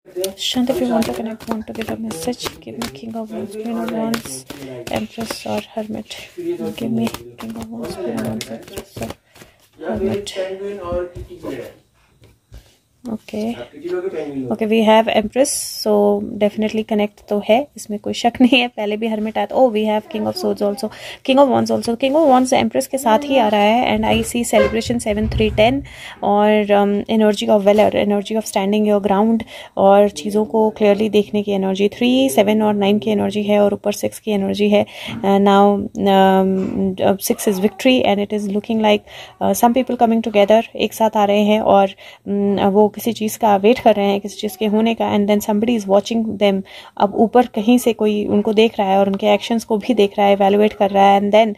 Shant, if you want to connect, want to give a message, give me King of Wands, Queen of Wands, Empress or Hermit. Give me King of Wands, Queen of Wands, Empress or Hermit. Okay we have Empress, so definitely connect तो है, इसमें कोई शक नहीं है। पहले भी Hermit आया था। Oh we have King of Swords also, King of Wands also. King of Wands Empress के साथ ही आ रहा है एंड आई सी सेलिब्रेशन 7 3 10 और energy of velar, energy of standing your ground और चीज़ों को क्लियरली देखने की एनर्जी। 3 7 और 9 की एनर्जी है और ऊपर 6 की एनर्जी है। Now 6 is victory and it is looking like some people coming together, एक साथ आ रहे हैं और वो किसी चीज़ का वेट कर रहे हैं, किसी चीज़ के होने का, and then somebody is watching them. अब ऊपर कहीं से कोई उनको देख रहा है और उनके एक्शंस को भी देख रहा है, एवेलुएट कर रहा है, and then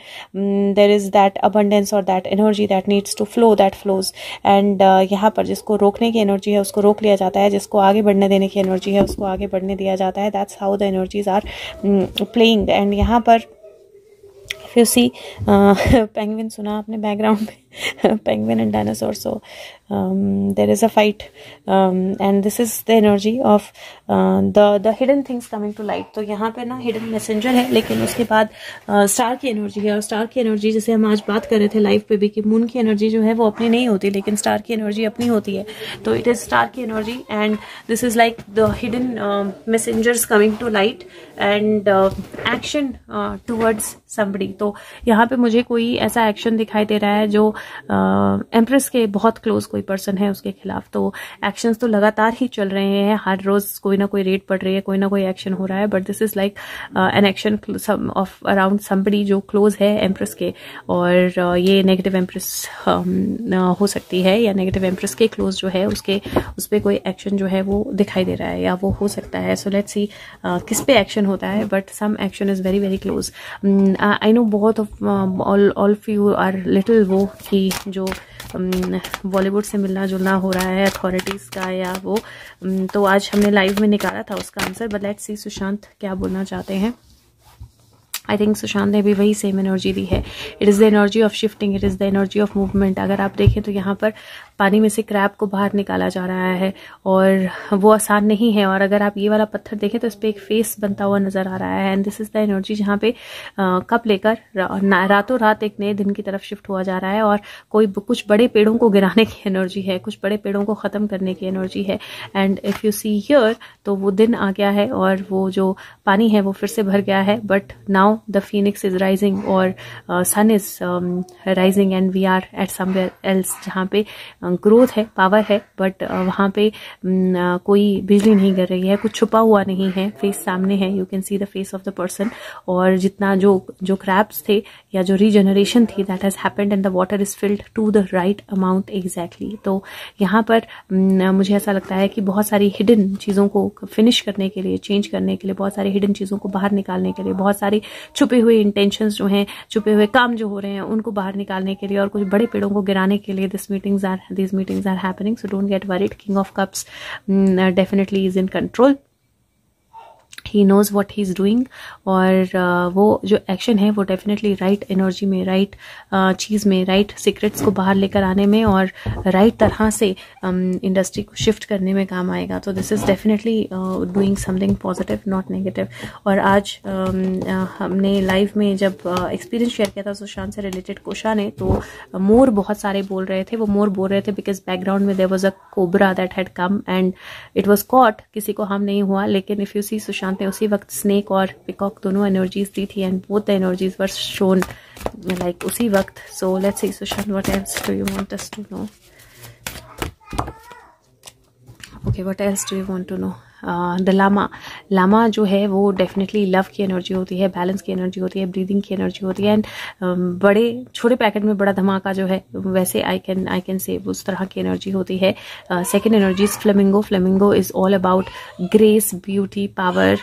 there is that abundance और that energy that needs to flow, that flows. And यहाँ पर जिसको रोकने की एनर्जी है उसको रोक लिया जाता है, जिसको आगे बढ़ने देने की एनर्जी है उसको आगे बढ़ने दिया जाता है। That's how the energies are playing. And यहाँ पर फिर सी पेंगुइन सुना आपने बैकग्राउंड में, penguin and dinosaur. So there is a fight and this is the energy of the hidden things coming to light। तो यहाँ पे ना हिडन मैसेंजर है, लेकिन उसके बाद स्टार की एनर्जी है। और स्टार की एनर्जी जैसे हम आज बात कर रहे थे लाइव पे भी कि मून की एनर्जी जो है वो अपनी नहीं होती, लेकिन स्टार की एनर्जी अपनी होती है। तो इट इज स्टार की energy and this is like the hidden messengers coming to light and action towards somebody. तो यहाँ पे मुझे कोई ऐसा एक्शन दिखाई दे रहा है जो एम्प्रेस के बहुत क्लोज कोई पर्सन है उसके खिलाफ। तो एक्शंस तो लगातार ही चल रहे हैं, हर रोज कोई ना कोई रेड पड़ रही है, कोई ना कोई एक्शन हो रहा है, but this is like an action of around somebody जो क्लोज है एम्प्रेस के। और ये नेगेटिव एम्प्रेस हो सकती है या नेगेटिव एम्प्रेस के क्लोज जो है उसके उस पर कोई एक्शन जो है वो दिखाई दे रहा है या वो हो सकता है। सो लेट्स सी किस पे एक्शन होता है, but some action is very very close. I know बहुत of all of you are little वो कि जो बॉलीवुड से मिलना जुलना हो रहा है अथॉरिटीज़ का या वो, तो आज हमने लाइव में निकाला था उसका answer. But let's see Sushant क्या बोलना चाहते हैं। आई थिंक सुशांत ने भी वही सेम एनर्जी दी है। It is the energy of shifting, it is the energy of movement. अगर आप देखें तो यहाँ पर पानी में से क्रैब को बाहर निकाला जा रहा है और वो आसान नहीं है। और अगर आप ये वाला पत्थर देखें तो इस पर एक फेस बनता हुआ नजर आ रहा है and this is the energy जहाँ पे कप लेकर रातों रात एक नए दिन की तरफ शिफ्ट हुआ जा रहा है। और कोई कुछ बड़े पेड़ों को गिराने की एनर्जी है, कुछ बड़े पेड़ों को खत्म करने की एनर्जी है। And if you see here तो वो दिन आ गया है और वो जो पानी है वो फिर से भर गया है। But now the phoenix is rising और sun is rising and we are at somewhere else जहाँ पे ग्रोथ है, पावर है, बट वहाँ पे कोई बिजली नहीं गिर रही है, कुछ छुपा हुआ नहीं है, फेस सामने है। You can see the face of the person. और जितना जो क्रैब्स थे या जो रीजनरेशन थी that has happened and the water is filled to the right amount exactly. तो यहाँ पर मुझे ऐसा लगता है कि बहुत सारी हिडन चीज़ों को फिनिश करने के लिए, चेंज करने के लिए, बहुत सारी हिडन चीज़ों को बाहर निकालने के लिए, बहुत सारी छुपे हुए इंटेंशंस जो हैं, छुपे हुए काम जो हो रहे हैं उनको बाहर निकालने के लिए और कुछ बड़े पेड़ों को गिराने के लिए these meetings are happening, so don't get worried. King of Cups definitely is in control. He knows what he is doing. और वो जो एक्शन है वो डेफिनेटली राइट एनर्जी में, राइट चीज़ में, राइट सीक्रेट्स को बाहर लेकर आने में और राइट तरह से इंडस्ट्री को शिफ्ट करने में काम आएगा। तो this is definitely doing something positive, not negative. और आज हमने लाइव में जब एक्सपीरियंस शेयर किया था सुशांत से रिलेटेड कोशा ने, तो मोर बहुत सारे बोल रहे थे। वो मोर बोल रहे थे बिकॉज बैकग्राउंड में there was a cobra that had come and it was caught, किसी को हार्म नहीं हुआ। लेकिन इफ यू सी सुशांत ने उसी वक्त स्नेक और पिकॉक दोनों एनर्जीज दी थी and both the energies were shown like उसी वक्त। So let's see Sushant what else do you want us to know. Okay, what else do you want to know. The llama जो है वो definitely love की energy होती है, balance की energy होती है, ब्रीदिंग की एनर्जी होती है एंड बड़े छोटे पैकेट में बड़ा धमाका जो है वैसे आई कैन से उस तरह की एनर्जी होती है। Second energy is flamingo is all about grace, beauty, power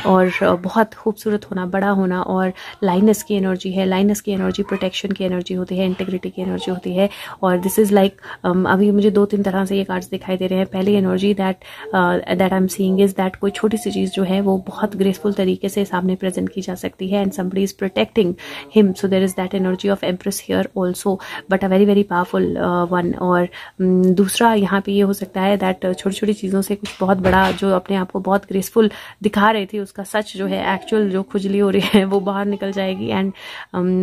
और बहुत खूबसूरत होना, बड़ा होना। और लाइनस की एनर्जी है, लाइनस की एनर्जी प्रोटेक्शन की एनर्जी होती है, इंटीग्रिटी की एनर्जी होती है। और दिस इज लाइक अभी मुझे 2-3 तरह से ये कार्ड्स दिखाई दे रहे हैं। पहली energy that that I am seeing is that कोई छोटी सी चीज़ जो है वो बहुत ग्रेसफुल तरीके से सामने प्रेजेंट की जा सकती है, and somebody is protecting him, so there is that energy of Empress here also, but a very very powerful one. और दूसरा यहाँ पे ये हो सकता है दैट छोटी छोटी चीज़ों से कुछ बहुत बड़ा जो अपने आप को बहुत ग्रेसफुल दिखा रही थी, उसका सच जो है, एक्चुअल जो खुजली हो रही है वो बाहर निकल जाएगी, and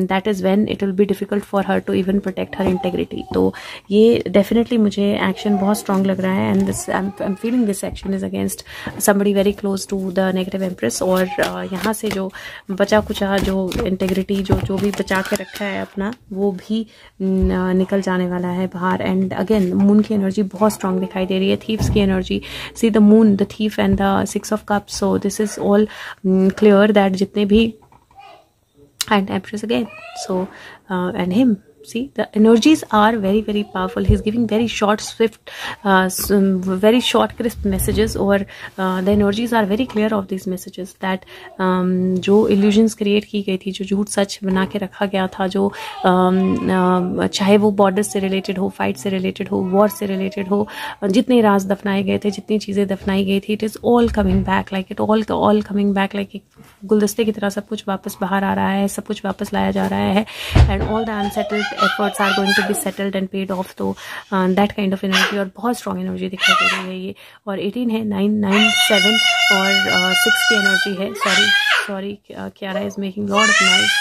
that is when it will be difficult for her to even protect her integrity. तो ये डेफिनेटली मुझे एक्शन बहुत स्ट्रांग लग रहा है, and this I am feeling this action is against somebody very close to the negative Empress. और यहाँ से जो बचा कुचा जो इंटेग्रिटी जो भी बचा के रखा है अपना, वो भी निकल जाने वाला है बाहर। एंड अगेन मून की एनर्जी बहुत स्ट्रांग दिखाई दे रही है, थीव्स की energy, see the moon, the thief and the 6 of cups, so this is all clear that जितने भी, and empress again, so and him, see the energies are very very powerful. He's giving very short swift very short crisp messages, or the energies are very clear of these messages that जो illusions create की गई थी, जो झूठ सच बना के रखा गया था, जो चाहे वो borders से related हो, fight से related हो, war से related हो, जितने राज दफनाए गए थे, जितनी चीजें दफनाई गई थी, it is all coming back, like it all coming back, like एक गुलदस्ते की तरह सब कुछ वापस बाहर आ रहा है, सब कुछ वापस लाया जा रहा है, and all the unsettled efforts are going to be settled and paid off. तो that kind of energy, और बहुत strong energy दिखाई दे रही है ये। और 18 है, 9, 9, 7 और 6 की एनर्जी है। Sorry Kiara is making lot of noise.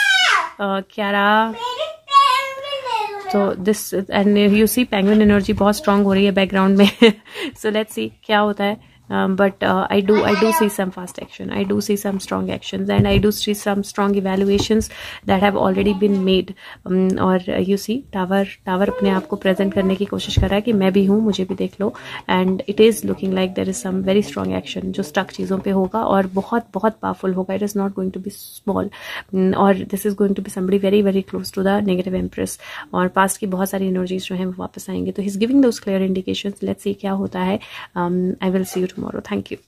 Kiara, तो this and you see penguin energy बहुत स्ट्रांग हो रही है बैकग्राउंड में। सो लेट्स सी क्या होता है। But I do see some fast action. I do see some strong actions, and I do see some strong evaluations that have already been made. और you see tower अपने आप को प्रेजेंट करने की कोशिश कर रहा है कि मैं भी हूँ, मुझे भी देख लो, and it is looking like there is some very strong action जो स्टक चीज़ों पे होगा और बहुत बहुत पावरफुल होगा. It is not going to be small, और this is going to be somebody very very close to the negative empress, और पास्ट की बहुत सारी एनर्जीज जो हैं वो वापस आएंगे. तो he's giving those clear indications. Let's see क्या होता है. I will see you tomorrow. Thank you.